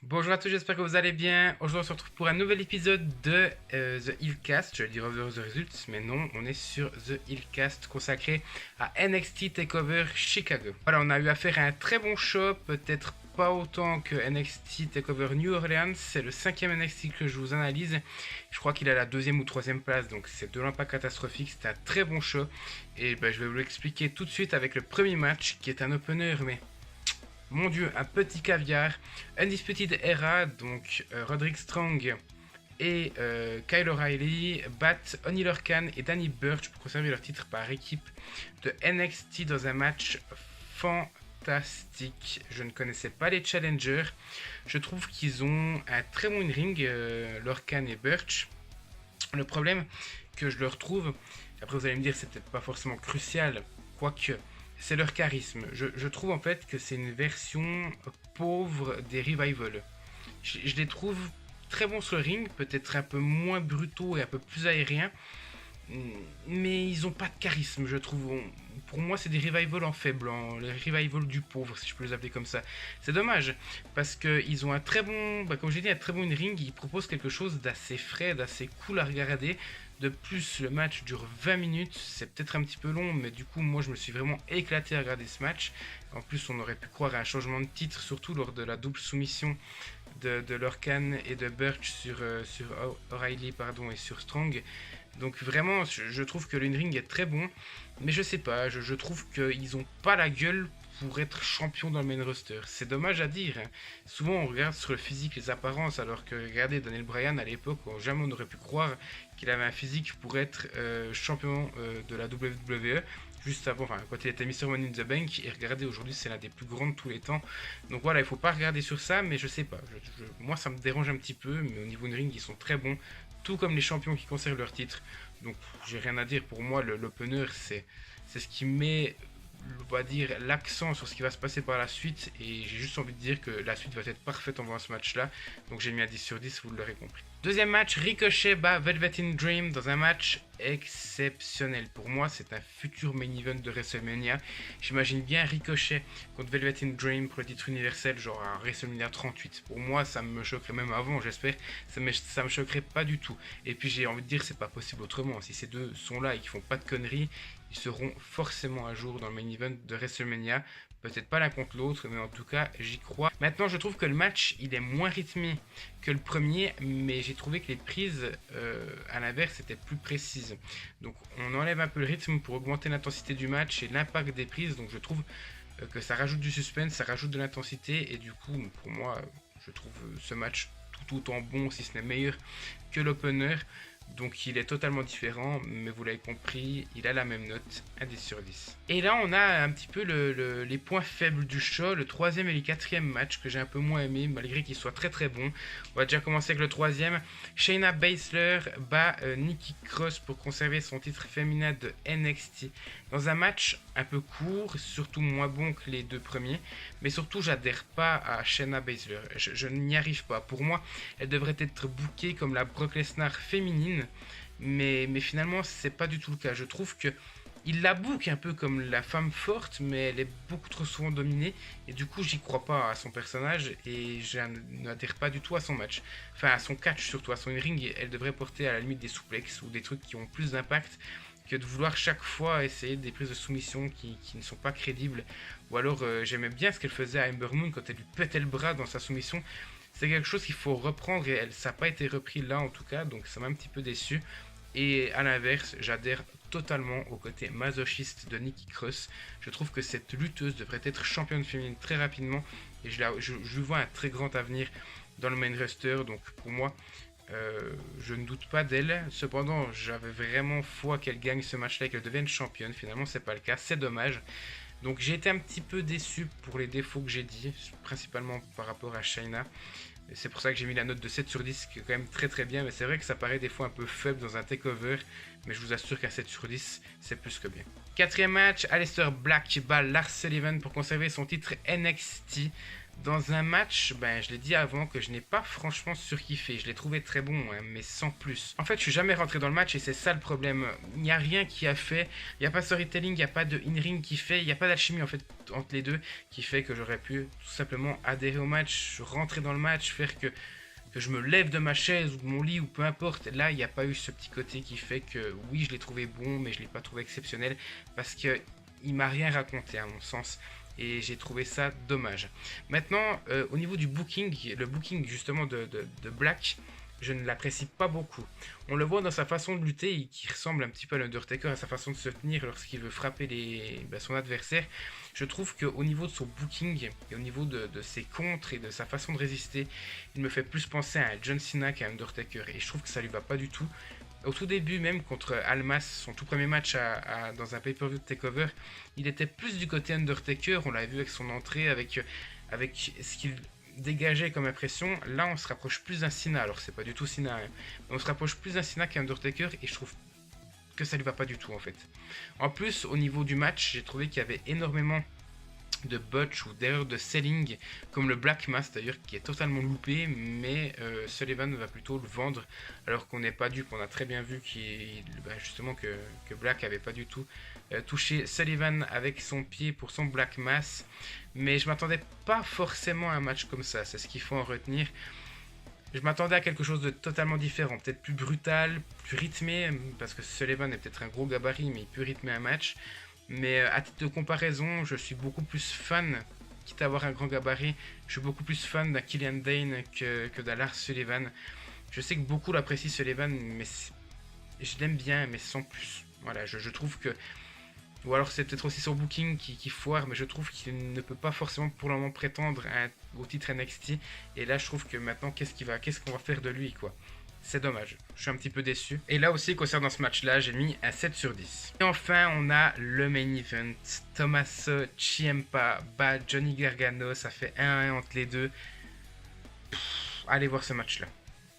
Bonjour à tous, j'espère que vous allez bien. Aujourd'hui, on se retrouve pour un nouvel épisode de The Hillcast. Je vais dire Over the Results, mais non, on est sur The Hillcast consacré à NXT TakeOver Chicago. Voilà, on a eu affaire à un très bon show, peut-être pas autant que NXT TakeOver New Orleans. C'est le 5e NXT que je vous analyse. Je crois qu'il a la 2e ou 3e place, donc c'est de loin pas catastrophique. C'est un très bon show. Et je vais vous l'expliquer tout de suite avec le premier match qui est un opener, mais mon dieu, un petit caviar. Undisputed Era, donc Roderick Strong et Kyle O'Reilly battent Oney Lorcan et Danny Burch pour conserver leur titre par équipe de NXT dans un match fantastique. Je ne connaissais pas les challengers. Je trouve qu'ils ont un très bon ring, Lorcan et Burch. Le problème que je leur trouve, après vous allez me dire c'est peut-être pas forcément crucial, quoique c'est leur charisme. Je trouve en fait que c'est une version pauvre des Revival. Je les trouve très bons sur le ring, peut-être un peu moins brutaux et un peu plus aériens, mais ils ont pas de charisme, je trouve. Pour moi, c'est des revivals en faible, les revivals du pauvre, si je peux les appeler comme ça. C'est dommage, parce qu'ils ont un très bon, comme j'ai dit, un très bon in-ring. Ils proposent quelque chose d'assez frais, d'assez cool à regarder. De plus, le match dure 20 minutes, c'est peut-être un petit peu long, mais du coup, moi, je me suis vraiment éclaté à regarder ce match. En plus, on aurait pu croire à un changement de titre, surtout lors de la double soumission de Lorcan et de Burch sur O'Reilly et sur Strong. Donc vraiment, je trouve que l'in-ring est très bon, mais je sais pas, je trouve qu'ils ont pas la gueule pour être champion dans le main roster. C'est dommage à dire, hein. Souvent on regarde sur le physique, les apparences, alors que regardez Daniel Bryan à l'époque, jamais on aurait pu croire qu'il avait un physique pour être champion de la WWE. Juste avant, enfin, quand il était Mr. Money in the Bank, et regardez, aujourd'hui c'est l'un des plus grands de tous les temps. Donc voilà, il faut pas regarder sur ça, mais je sais pas. Moi ça me dérange un petit peu, mais au niveau de ring, ils sont très bons, tout comme les champions qui conservent leur titre. Donc j'ai rien à dire, pour moi l'opener c'est ce qui met, on va dire, l'accent sur ce qui va se passer par la suite, et j'ai juste envie de dire que la suite va être parfaite en voyant ce match là, donc j'ai mis un 10 sur 10, vous l'aurez compris. Deuxième match, Ricochet bat Velvet in Dream dans un match exceptionnel. Pour moi, c'est un futur main event de WrestleMania. J'imagine bien Ricochet contre Velvet in Dream pour le titre universel, genre à WrestleMania 38. Pour moi, ça me choquerait même avant, j'espère. Ça me choquerait pas du tout. Et puis j'ai envie de dire, c'est pas possible autrement. Si ces deux sont là et qu'ils font pas de conneries, ils seront forcément à jour dans le main event de WrestleMania. Peut-être pas l'un contre l'autre, mais en tout cas, j'y crois. Maintenant, je trouve que le match, il est moins rythmé que le premier, mais j'ai trouvé que les prises, à l'inverse, étaient plus précises. Donc, on enlève un peu le rythme pour augmenter l'intensité du match et l'impact des prises. Donc, je trouve que ça rajoute du suspense, ça rajoute de l'intensité, et du coup, pour moi, je trouve ce match tout autant bon, si ce n'est meilleur, que l'opener. Donc il est totalement différent, mais vous l'avez compris, il a la même note, un 10 sur 10. Et là on a un petit peu les points faibles du show, le troisième et le quatrième match que j'ai un peu moins aimé, malgré qu'ils soient très très bons. On va déjà commencer avec le troisième. Shayna Baszler bat Nikki Cross pour conserver son titre féminin de NXT. Dans un match un peu court, surtout moins bon que les deux premiers, mais surtout j'adhère pas à Shayna Baszler, je n'y arrive pas. Pour moi, elle devrait être bookée comme la Brock Lesnar féminine, mais finalement c'est pas du tout le cas. Je trouve que il la book un peu comme la femme forte, mais elle est beaucoup trop souvent dominée, et du coup j'y crois pas à son personnage, et je n'adhère pas du tout à son match. Enfin à son catch, surtout à son ring. Elle devrait porter à la limite des souplexes ou des trucs qui ont plus d'impact que de vouloir chaque fois essayer des prises de soumission qui ne sont pas crédibles. Ou alors j'aimais bien ce qu'elle faisait à Ember Moon quand elle lui pétait le bras dans sa soumission. C'est quelque chose qu'il faut reprendre, et ça n'a pas été repris là en tout cas, donc ça m'a un petit peu déçu. Et à l'inverse, j'adhère totalement au côté masochiste de Nikki Cross. Je trouve que cette lutteuse devrait être championne féminine très rapidement, et je vois un très grand avenir dans le main roster. Donc pour moi, je ne doute pas d'elle. Cependant, j'avais vraiment foi qu'elle gagne ce match-là et qu'elle devienne championne. Finalement, c'est pas le cas, c'est dommage. Donc j'ai été un petit peu déçu pour les défauts que j'ai dit, principalement par rapport à Shayna. C'est pour ça que j'ai mis la note de 7 sur 10, qui est quand même très très bien, mais c'est vrai que ça paraît des fois un peu faible dans un takeover, mais je vous assure qu'un 7 sur 10, c'est plus que bien. Quatrième match, Aleister Black bat Lars Sullivan pour conserver son titre NXT Dans un match, ben, je l'ai dit avant que je n'ai pas franchement surkiffé. Je l'ai trouvé très bon, hein, mais sans plus. En fait, je suis jamais rentré dans le match et c'est ça le problème. Il n'y a rien qui a fait. Il n'y a pas de storytelling, il n'y a pas de in-ring qui fait. Il n'y a pas d'alchimie en fait entre les deux qui fait que j'aurais pu tout simplement adhérer au match, rentrer dans le match, faire que je me lève de ma chaise ou de mon lit ou peu importe. Là, il n'y a pas eu ce petit côté qui fait que oui, je l'ai trouvé bon, mais je ne l'ai pas trouvé exceptionnel parce que il m'a rien raconté à mon sens. Et j'ai trouvé ça dommage. Maintenant, au niveau du booking, le booking justement de Black, je ne l'apprécie pas beaucoup. On le voit dans sa façon de lutter, qui ressemble un petit peu à l'Undertaker, à sa façon de se tenir lorsqu'il veut frapper son adversaire. Je trouve qu'au niveau de son booking et au niveau de ses contres et de sa façon de résister, il me fait plus penser à un John Cena qu'à un Undertaker. Et je trouve que ça lui va pas du tout. Au tout début, même contre Almas, son tout premier match dans un pay-per-view de TakeOver, il était plus du côté Undertaker. On l'avait vu avec son entrée, avec ce qu'il dégageait comme impression. Là, on se rapproche plus d'un Cena. Alors, c'est pas du tout Cena, hein. On se rapproche plus d'un Cena qu'un Undertaker et je trouve que ça lui va pas du tout en fait. En plus, au niveau du match, j'ai trouvé qu'il y avait énormément de botch ou d'erreurs de selling, comme le Black Mass d'ailleurs, qui est totalement loupé, mais Sullivan va plutôt le vendre, alors qu'on n'est pas dupe. On a très bien vu justement que Black avait pas du tout touché Sullivan avec son pied pour son Black Mass, mais je m'attendais pas forcément à un match comme ça, c'est ce qu'il faut en retenir. Je m'attendais à quelque chose de totalement différent, peut-être plus brutal, plus rythmé, parce que Sullivan est peut-être un gros gabarit, mais il peut rythmer un match. Mais à titre de comparaison, je suis beaucoup plus fan, quitte à avoir un grand gabarit, je suis beaucoup plus fan d'un Killian Dane que d'un Lars Sullivan. Je sais que beaucoup l'apprécient Sullivan, mais je l'aime bien, mais sans plus. Voilà, je trouve que... Ou alors c'est peut-être aussi son booking qui foire, mais je trouve qu'il ne peut pas forcément pour le moment prétendre au titre NXT. Et là, je trouve que maintenant, qu'est-ce qu'on va faire de lui, quoi. C'est dommage, je suis un petit peu déçu. Et là aussi, concernant ce match-là, j'ai mis un 7 sur 10. Et enfin, on a le main event. Tommaso Ciampa bat Johnny Gargano. Ça fait 1-1 entre les deux. Allez voir ce match-là.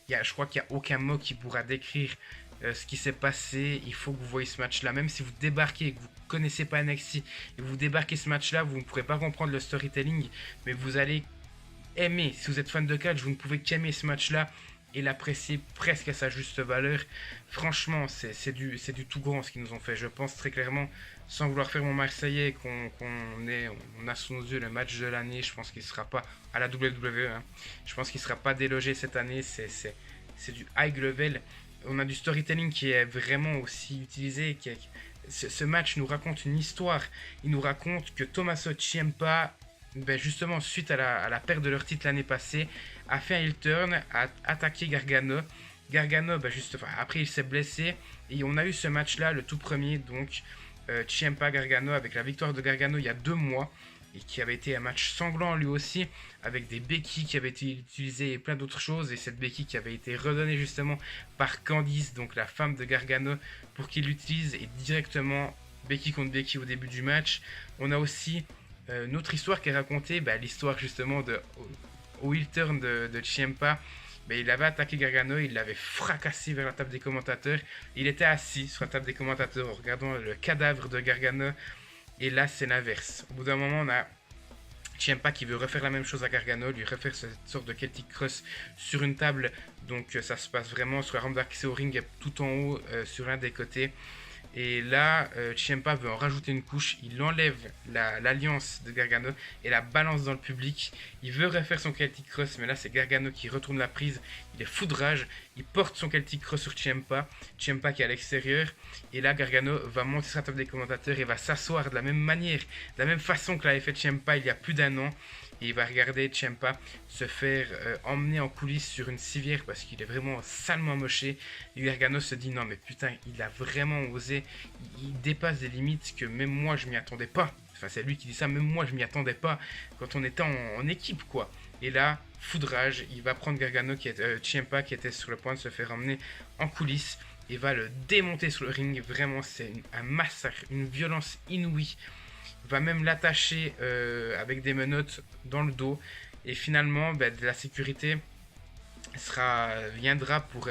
Je crois qu'il n'y a aucun mot qui pourra décrire ce qui s'est passé. Il faut que vous voyez ce match-là. Même si vous débarquez et que vous ne connaissez pas NXT, et vous débarquez ce match-là, vous ne pourrez pas comprendre le storytelling, mais vous allez aimer. Si vous êtes fan de catch, vous ne pouvez qu'aimer ce match-là et l'apprécier presque à sa juste valeur. Franchement, c'est du tout grand ce qu'ils nous ont fait. Je pense très clairement, sans vouloir faire mon Marseillais, on a sous nos yeux le match de l'année. Je pense qu'il ne sera pas à la WWE. Hein. Je pense qu'il ne sera pas délogé cette année. C'est du high level. On a du storytelling qui est vraiment aussi utilisé. Ce match nous raconte une histoire. Il nous raconte que Tommaso Ciampa, justement, suite à la perte de leur titre l'année passée, a fait un heel turn, a attaqué Gargano. Gargano, après il s'est blessé et on a eu ce match-là, le tout premier, donc Ciampa Gargano, avec la victoire de Gargano il y a 2 mois et qui avait été un match sanglant lui aussi, avec des béquilles qui avaient été utilisées et plein d'autres choses, et cette béquille qui avait été redonnée justement par Candice, donc la femme de Gargano, pour qu'il l'utilise, et directement béquille contre béquille au début du match. On a aussi une autre histoire qui est racontée, l'histoire justement au heel turn de Ciampa. Il avait attaqué Gargano, il l'avait fracassé vers la table des commentateurs. Il était assis sur la table des commentateurs en regardant le cadavre de Gargano. Et là, c'est l'inverse. Au bout d'un moment, on a Ciampa qui veut refaire la même chose à Gargano, lui refaire cette sorte de Celtic Cross sur une table. Donc ça se passe vraiment sur la rampe d'accès au ring, tout en haut, sur un des côtés. Et là, Ciampa veut en rajouter une couche. Il enlève l'alliance de Gargano et la balance dans le public. Il veut refaire son Celtic Cross, mais là c'est Gargano qui retourne la prise. Il est fou de rage. Il porte son Celtic Cross sur Ciampa. Ciampa qui est à l'extérieur. Et là, Gargano va monter sur la table des commentateurs et va s'asseoir de la même manière, de la même façon que l'avait fait Ciampa il y a plus d'1 an. Et il va regarder Ciampa se faire emmener en coulisses sur une civière parce qu'il est vraiment salement moché. Et Gargano se dit non mais putain, il a vraiment osé, il dépasse des limites que même moi je m'y attendais pas. Enfin c'est lui qui dit ça, même moi je m'y attendais pas quand on était en équipe quoi. Et là, foudrage, il va prendre Ciampa qui était sur le point de se faire emmener en coulisses et va le démonter sur le ring. Vraiment c'est un massacre, une violence inouïe. Va même l'attacher avec des menottes dans le dos. Et finalement, de la sécurité viendra pour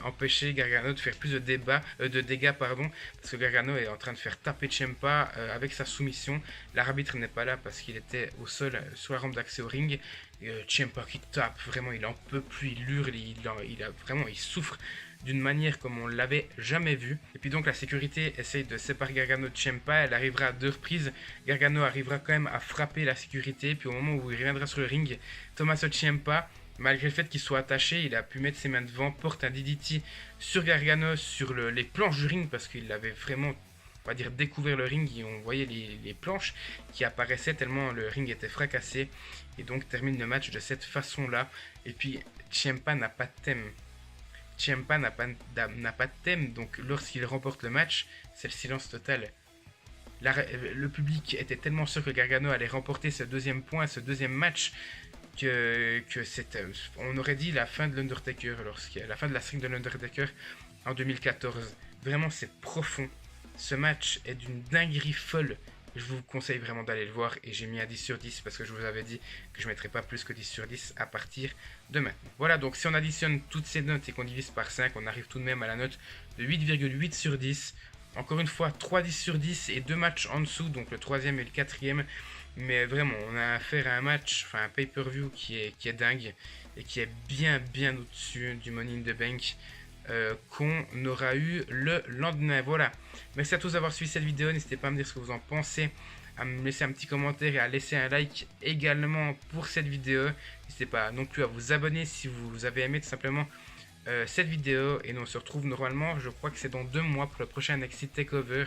empêcher Gargano de faire plus de dégâts, pardon, parce que Gargano est en train de faire taper Ciampa avec sa soumission. L'arbitre n'est pas là parce qu'il était au sol sur la rampe d'accès au ring. Ciampa qui tape, vraiment il en peut plus, il hurle, il souffre d'une manière comme on l'avait jamais vu. Et puis donc la sécurité essaye de séparer Gargano de Ciampa, elle arrivera à 2 reprises. Gargano arrivera quand même à frapper la sécurité, puis au moment où il reviendra sur le ring, Tommaso Ciampa, malgré le fait qu'il soit attaché, il a pu mettre ses mains devant, porte un DDT sur Gargano, sur les planches du ring, parce qu'il avait vraiment, on va dire, découvert le ring, et on voyait les planches qui apparaissaient tellement le ring était fracassé, et donc termine le match de cette façon-là. Et puis Ciampa n'a pas de thème. Ciampa n'a pas de thème, donc lorsqu'il remporte le match, c'est le silence total. Le public était tellement sûr que Gargano allait remporter ce deuxième point, ce deuxième match, que on aurait dit la fin de l'Undertaker, la fin de la streak de l'Undertaker en 2014. Vraiment, c'est profond. Ce match est d'une dinguerie folle. Je vous conseille vraiment d'aller le voir, et j'ai mis un 10 sur 10 parce que je vous avais dit que je ne mettrais pas plus que 10 sur 10 à partir de maintenant. Voilà, donc si on additionne toutes ces notes et qu'on divise par 5, on arrive tout de même à la note de 8,8 sur 10. Encore une fois, 3 10 sur 10 et 2 matchs en dessous, donc le troisième et le quatrième. Mais vraiment, on a affaire à un match, enfin un pay-per-view qui est dingue et qui est bien au-dessus du Money in the Bank qu'on aura eu le lendemain. Voilà, merci à tous d'avoir suivi cette vidéo, n'hésitez pas à me dire ce que vous en pensez, à me laisser un petit commentaire et à laisser un like également pour cette vidéo. N'hésitez pas non plus à vous abonner si vous avez aimé tout simplement cette vidéo, et nous on se retrouve normalement, je crois que c'est dans 2 mois pour le prochain NXT Takeover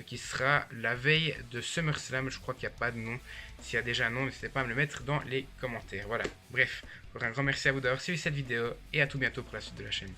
qui sera la veille de SummerSlam. Je crois qu'il n'y a pas de nom. S'il y a déjà un nom, n'hésitez pas à me le mettre dans les commentaires. Voilà, bref, un grand merci à vous d'avoir suivi cette vidéo et à tout bientôt pour la suite de la chaîne.